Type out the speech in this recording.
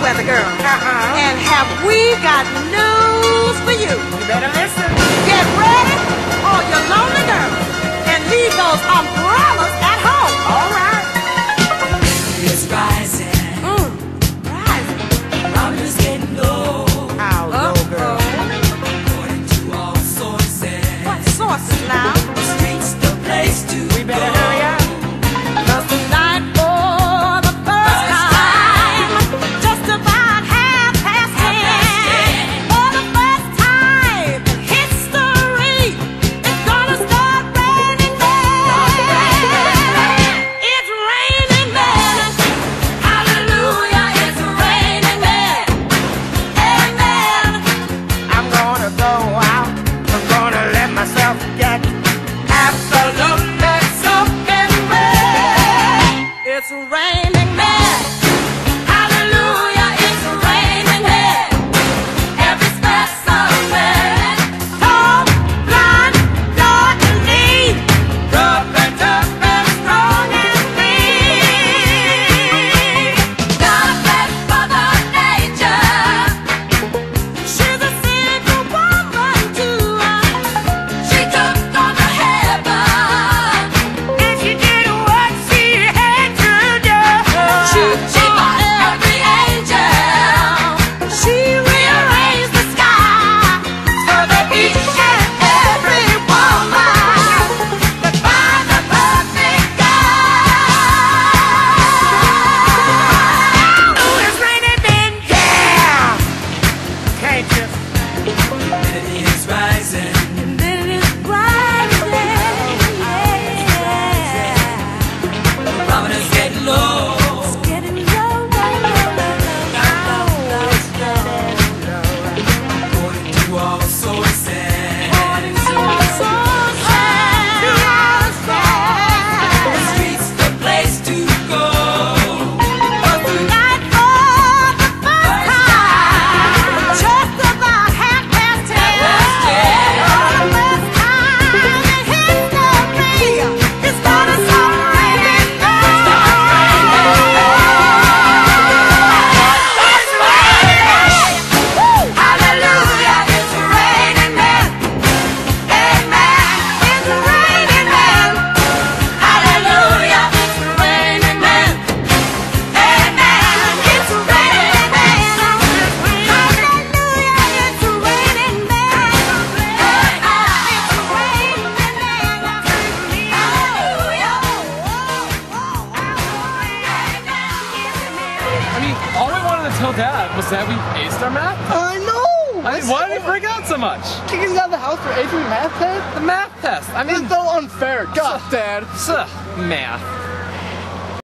weather girl. And have we got news for you? You better listen. Get ready, all your lonely girls, and leave those umbrellas at home. All right. It's rising. Rising. Barometer's getting low. How low, girl? According to all sources. What sources now? The street's the place to We better go. hurry up. 'Cause tonight for the first time, just about 10:30, for the first time in history, it's gonna start raining men. It's raining men. Hallelujah, it's raining men. Amen. I'm gonna go out. I'm gonna let myself get absolutely soaking wet. It's raining men. Hallelujah, it's raining men. Every specimen, tall, blind, dark and neat, rough and tough and strong and mean. God bless Mother Nature. She's a single woman too. She took on the heaven, and she did what she had to do. She fought every angel. She rearranged the sky so that each and every woman could find the perfect guy. Oh, it's raining men, yeah. Can't you? Humidity is rising. And then it's rising, yeah. Barometer's getting low. Getting low, low, According to all sources. The street's the place to go. Tonight for the first time, just about 10:30, for the first time in history, it's gonna start raining men. It's raining! Hallelujah, it's raining men. Amen. It's raining men. Hallelujah, it's raining men. Amen. It's raining men. Hallelujah, it's raining men. I mean, all we wanted to tell Dad was that we aced our math test. I know! I mean, why did he freak out so much? Kicking us out of the house for acing math test? The math test. I It's mean, so unfair. God, Dad. math.